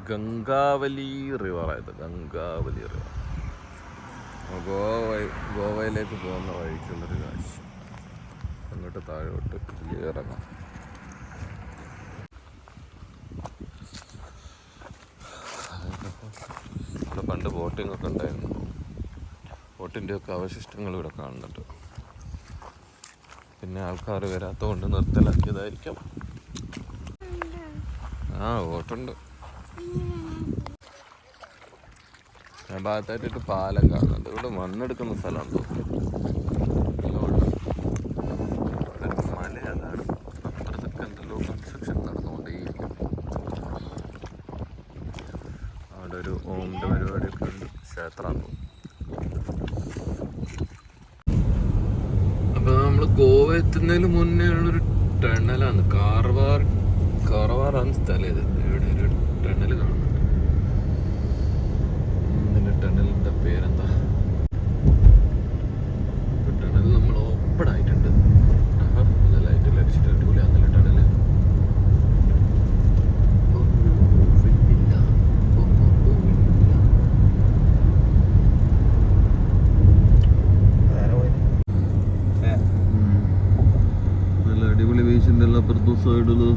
Gangavali റിവറായത്. Gangavali river ഗോവയിലേക്ക് പോകുന്ന വഴിക്കുള്ളൊരു കാഴ്ച. അങ്ങോട്ട് താഴോട്ട് ഇറങ്ങാം. ഇവിടെ പണ്ട് ബോട്ടിംഗ് ഒക്കെ ഉണ്ടായിരുന്നു. ബോട്ടിൻ്റെ ഒക്കെ അവശിഷ്ടങ്ങൾ ഇവിടെ കാണുന്നുണ്ട്. പിന്നെ ആൾക്കാർ വരാത്തതുകൊണ്ട് നിർത്തലാക്കിയതായിരിക്കാം. ബോട്ടുണ്ട്. ഞാൻ ഭാഗത്തായിട്ടിട്ട് പാലം കാണുന്നുണ്ട്. ഇവിടെ മണ്ണെടുക്കുന്ന സ്ഥലമാണ് തോന്നുന്നു. മല അതാണ്. അപ്പുറത്തൊക്കെ എന്തെല്ലോ കൺസ്ട്രക്ഷൻ നടന്നുകൊണ്ടേയിരിക്കും. അവിടെ ഒരു ഓമിൻ്റെ പരിപാടിയൊക്കെ ഉണ്ട്. ക്ഷേത്രമാണ്. അപ്പോൾ നമ്മൾ ഗോവ എത്തുന്നതിന് മുന്നേ ഉള്ളൊരു ടണലാണ്. കാർവാറാണ് സ്ഥലം. ഇത് ഇവിടെ ഒരു ടണൽ കാണുന്നുണ്ട്. ടണലിൻ്റെ പേരെന്താ? ടണൽ നമ്മൾ ഓപ്പൺ ആയിട്ടുണ്ട്. നല്ല ലൈറ്റ് അടിച്ചിട്ട് അടിപൊളിയാന്നല്ല ടണല്. നല്ല അടിപൊളി ബീച്ചിൻ്റെ എല്ലാ അപ്പുറത്തും സൈഡില്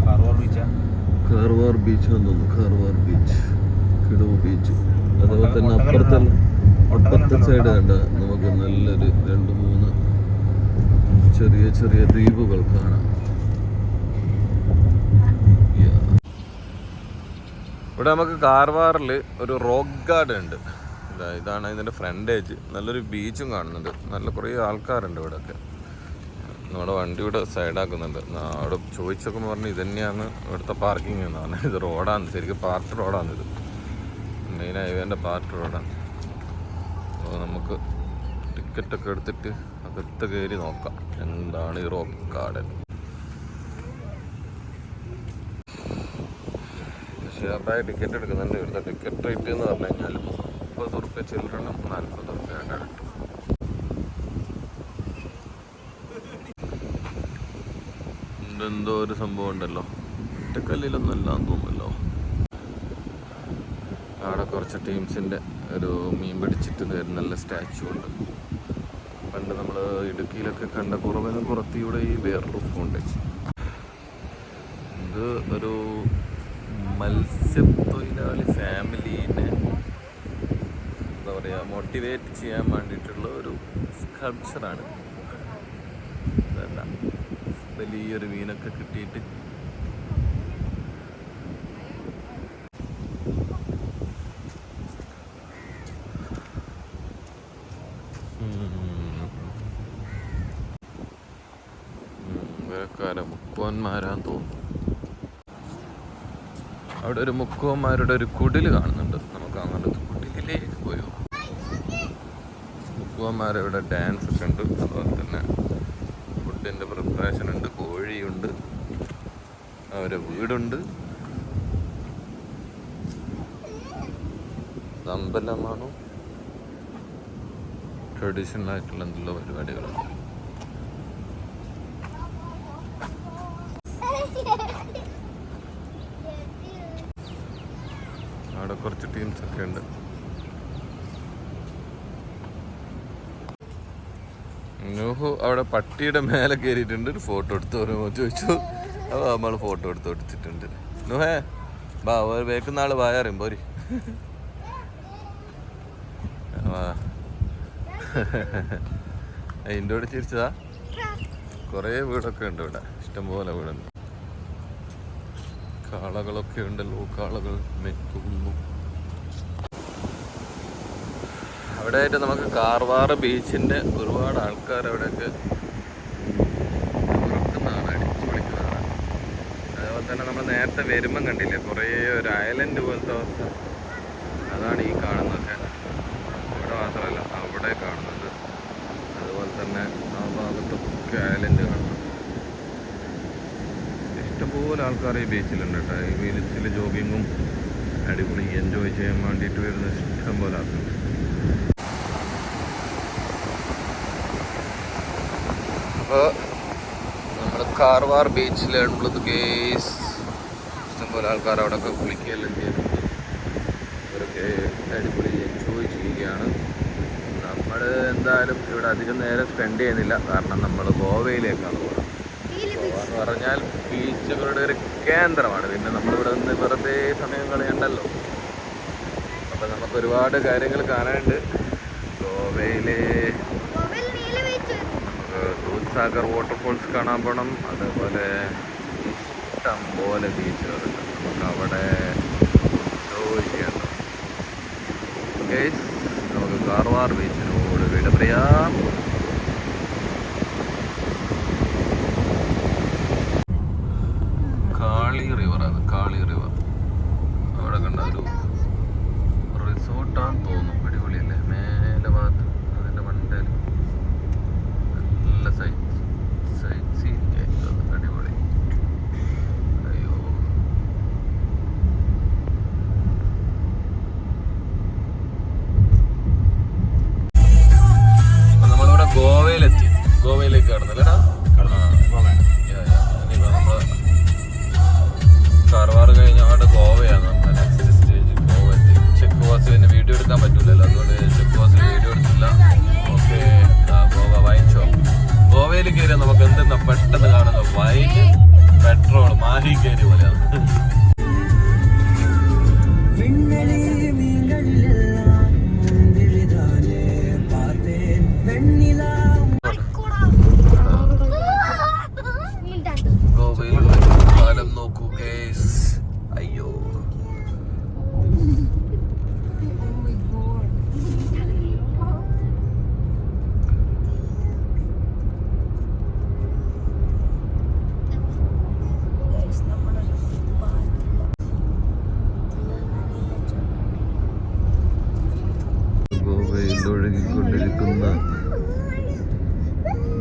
കാർവാർ ബീച്ചാന്ന് തോന്നുന്നു. കാർവാർ ബീച്ച്, കിടവ് ബീച്ച്. അതുപോലെ തന്നെ അപ്പുറത്തെ സൈഡ് കണ്ട നമുക്ക് നല്ലൊരു 2-3 ചെറിയ ചെറിയ ദ്വീപുകൾ കാണാം. ഇവിടെ നമുക്ക് കാർവാറിൽ ഒരു റോക്ക് ഗാർഡൻ ഉണ്ട്. ഇതാണ് ഇതിൻ്റെ ഫ്രണ്ടേജ്. നല്ലൊരു ബീച്ചും കാണുന്നുണ്ട്. നല്ല കുറേ ആൾക്കാരുണ്ട് ഇവിടെയൊക്കെ. നമ്മുടെ വണ്ടി ഇവിടെ സൈഡാക്കുന്നുണ്ട്. അവിടെ ചോദിച്ചൊക്കെ പറഞ്ഞ് ഇത് തന്നെയാണ് ഇവിടുത്തെ പാർക്കിംഗ് എന്ന് പറഞ്ഞാൽ. ഇത് റോഡാണ്, ശരിക്കും പാർട്ട് റോഡാണിത്. മെയിൻ ഹൈവേൻ്റെ പാർട്ട് റോഡാണ്. അപ്പോൾ നമുക്ക് ടിക്കറ്റൊക്കെ എടുത്തിട്ട് അകത്ത് കയറി നോക്കാം എന്താണ് ഈ റോക്ക് ഗാർഡൻ. ഷെയർഡായി ടിക്കറ്റ് എടുക്കുന്നുണ്ട്. ഇവിടുത്തെ ടിക്കറ്റ് റേറ്റ് എന്ന് പറഞ്ഞു കഴിഞ്ഞാൽ 30 റുപ്യ ചിൽഡ്രനും 40 റുപ്യ അഡൾട്ടും. എന്തോ ഒരു സംഭവം ഉണ്ടല്ലോ. ഒറ്റക്കല്ലിലൊന്നും അല്ലാന്ന് തോന്നുമല്ലോ. അവിടെ കുറച്ച് ടീംസിൻ്റെ ഒരു മീൻ പിടിച്ചിട്ട് തരുന്ന നല്ല സ്റ്റാച്ചു ഉണ്ട്. പണ്ട് നമ്മൾ ഇടുക്കിയിലൊക്കെ കണ്ട കുറത്തിയുടെ ഈ വേറൊരു ഉണ്ട്. ഇത് ഒരു മത്സ്യത്തൊഴിലാളി ഫാമിലീനെ എന്താ പറയുക മോട്ടിവേറ്റ് ചെയ്യാൻ വേണ്ടിയിട്ടുള്ള ഒരു സ്കൾപ്ചറാണ്. അതല്ല, വലിയൊരു മീനൊക്കെ കിട്ടിയിട്ട് മുക്കുവന്മാരാന്ന് തോന്നുന്നു. അവിടെ ഒരു മുക്കുവന്മാരുടെ ഒരു കുടിൽ കാണുന്നുണ്ട്. നമുക്ക് അങ്ങനത്തെ കുടിലേക്ക് പോയോ. മുക്കുവന്മാരവിടെ ഡാൻസ് ഒക്കെ ഉണ്ട്. അതുപോലെ തന്നെ ഫുഡിൻ്റെ പ്രിപ്പറേഷൻ ഉണ്ട്. കോഴിയുണ്ട്, അവരെ വീടുണ്ട്. അമ്പലമാണോ ട്രഡീഷണൽ ആയിട്ടുള്ള എന്തെല്ലോ പരിപാടികളുണ്ട്. അവിടെ കുറച്ച് ടീംസൊക്കെ ഉണ്ട്. നൂഹു അവിടെ പട്ടിയുടെ മേലെ കയറിയിട്ടുണ്ട്. ഒരു ഫോട്ടോ എടുത്ത് പറയുമ്പോൾ ചോദിച്ചു. അപ്പോൾ നമ്മൾ ഫോട്ടോ എടുത്ത് കൊടുത്തിട്ടുണ്ട്. നൂഹേ ബാ, ഒരു വേക്കുന്ന ആൾ വായ അറിയുമ്പോൾ ഒരു അതിൻ്റെ കൂടെ ചിരിച്ചതാ. കുറേ വീടൊക്കെ ഉണ്ട് ഇവിടെ, ഇഷ്ടംപോലെ വീടുണ്ട്. കാളകളൊക്കെ ഉണ്ടല്ലോ, കാളകൾ മെക്കുന്നു. അവിടെ ആയിട്ട് നമുക്ക് കാർവാർ ബീച്ചിൻ്റെ ഒരുപാട് ആൾക്കാർ അവിടെയൊക്കെ പുറത്തുനിന്നാണ് അടിച്ചു വിളിക്കുന്നതാണ്. അതേപോലെ തന്നെ നമ്മൾ നേരത്തെ വരുമ്പം കണ്ടില്ലേ കുറേ ഒരു ഐലൻഡ് പോലത്തെ അവസ്ഥ. അതാണ് ഈ കാണുന്നതൊക്കെ. ഇവിടെ മാത്രമല്ല അവിടെ കാണുന്നത്. അതുപോലെ തന്നെ ആ ഭാഗത്തൊക്കെ ഐലൻഡ് കാണുന്നത്. ഇഷ്ടംപോലെ ആൾക്കാർ ഈ ബീച്ചിലുണ്ട് കേട്ടോ. ഈ ബീച്ചിൽ ജോഗിങ്ങും അടിപൊളി എൻജോയ് ചെയ്യാൻ വേണ്ടിയിട്ട് വരുന്ന ഇഷ്ടംപോലെ ആൾക്കാർ. അപ്പോൾ നമ്മൾ കാർവാർ ബീച്ചിലുള്ളത് കേസ് ഇഷ്ടംപോലെ ആൾക്കാർ അവിടെ ഒക്കെ കുളിക്കുകയെല്ലാം ചെയ്തു. നമ്മൾ എന്തായാലും ഇവിടെ അധികം നേരം സ്പെൻഡ് ചെയ്യുന്നില്ല, കാരണം നമ്മൾ ഗോവയിലേക്കാണ് പോകുന്നത്. ഗോവ എന്ന് പറഞ്ഞാൽ ബീച്ചുകളുടെ ഒരു കേന്ദ്രമാണ്. പിന്നെ നമ്മളിവിടെ നിന്ന് വെറുതെ സമയം കളയണ്ടല്ലോ. അപ്പം നമുക്ക് ഒരുപാട് കാര്യങ്ങൾ കാണാനുണ്ട് ഗോവയിലെ. നമുക്ക് ദൂദ്സാഗർ വാട്ടർഫോൾസ് കാണാൻ പോകണം. അതേപോലെ ഇഷ്ടം പോലെ ബീച്ചുകളുണ്ട്, നമുക്ക് അവിടെ എൻജോയ് ചെയ്യണം. നമുക്ക് കാർവാർ ബീച്ചിനോട് വിട പറയാം. കാളി റിവറാണ്, കാളി റിവർ. അവിടെ കണ്ട ഒരു റിസോർട്ടാന്ന് തോന്നും. അടിപൊളിയല്ലേ, മേലെ ഭാഗത്ത് അതിൻ്റെ മണ്ടയിൽ നല്ല സൈറ്റ് സീയിങ് ആയിരിക്കും. അടിപൊളി. അയ്യോ, നമ്മളിവിടെ ഗോവയിലെത്തി. ഗോവയിലേക്ക് കടന്നല്ലേടാ. കാർവാർ കഴിഞ്ഞ അവിടെ ഗോവയാണ് നമ്മുടെ നെക്സ്റ്റ് സ്റ്റേജ്. ഗോവ എത്തി. ചെക്ക് പോസ്റ്റ് പിന്നെ വീഡിയോ എടുക്കാൻ പറ്റൂലല്ലോ, അതുകൊണ്ട് ചെക്ക് പോസ്റ്റ് വീഡിയോ എടുത്തില്ല. Okay, Goa wine shop. ഗോവയിൽ കയറിയാൽ നമുക്ക് എന്തെന്നാ പെട്ടെന്ന് കാണുന്ന വൈന്, പെട്രോൾ, മാഹി കയറി പോലെയാണ്. ഗോവയിലുള്ള കാലം നോക്കൂ ഗേസ്. അയ്യോ, ഗോവയിൽ ഒഴുകിക്കൊണ്ടിരിക്കുന്ന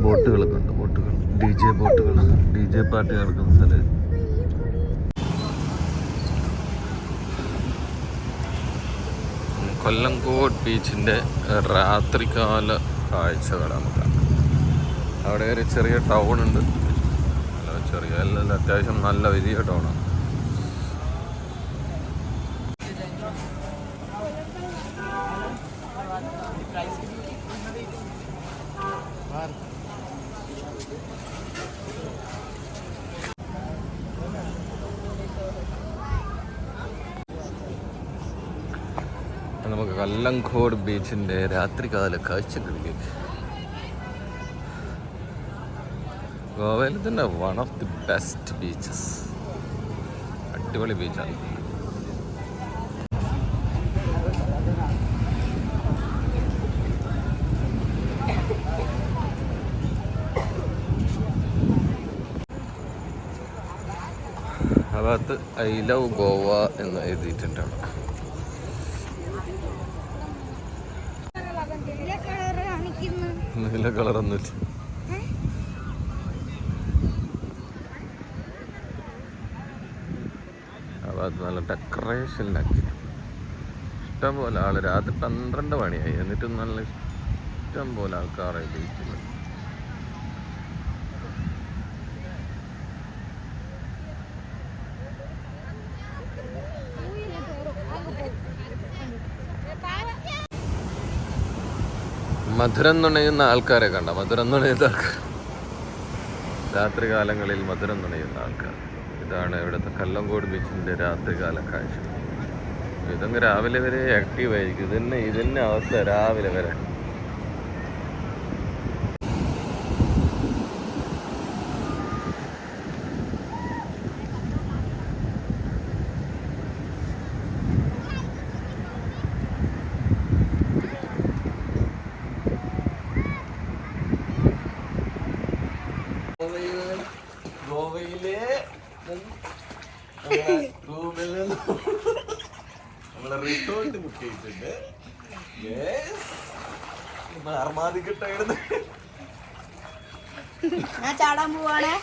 ബോട്ടുകളൊക്കെ ഉണ്ട്. ബോട്ടുകൾ, DJ ബോട്ടുകൾ, DJ പാർട്ടി നടക്കുന്ന സ്ഥലം. കൊല്ലങ്കോട് ബീച്ചിൻ്റെ രാത്രികാല കാഴ്ചകളാണ് നമുക്ക്. അവിടെ ഒരു ചെറിയ ടൗൺ ഉണ്ട്. ചെറിയ അല്ല, അത്യാവശ്യം നല്ല വലിയ ടൗണാണ്. നമുക്ക് കൊല്ലങ്കോട് ബീച്ചിൻ്റെ രാത്രികാല കാഴ്ചകളിലേക്ക്. ഗോവയിൽ തന്നെ one of the best beaches. അടിപൊളി ബീച്ചാണ്. ആ ഭാഗത്ത് ഐ ലവ് ഗോവ എന്ന് എഴുതിയിട്ടുണ്ടാണ്. നീല കളറൊന്നുമില്ല. അപ്പോൾ അത് നല്ല ഡെക്കറേഷനിലാക്കി. ഇഷ്ടം പോലെ ആൾ. രാത്രി 12 മണിയായി, എന്നിട്ടും നല്ല ഇഷ്ടം പോലെ ആൾക്കാരായി ബീച്ചിൽ. മധുരം നുണയുന്ന ആൾക്കാരെ കണ്ട. മധുരം നുണയുന്ന ആൾക്കാർ, രാത്രി കാലങ്ങളിൽ മധുരം നുണയുന്ന ആൾക്കാർ. ഇതാണ് ഇവിടുത്തെ കൊല്ലങ്കോട് ബീച്ചിൻ്റെ രാത്രികാല കാഴ്ച. ഇതങ്ങ് രാവിലെ വരെ ആക്റ്റീവായിരിക്കും. ഇതന്നെ അവസ്ഥ രാവിലെ വരെ. ഗോവയിലെ റൂമിൽ നിന്ന് നമ്മളെ റിസോർട്ട് ബുക്ക് ചെയ്തിട്ടുണ്ട്. അർമാദിക്കട്ടായിരുന്നു. ഞാൻ ചാടാൻ പോവാണേ.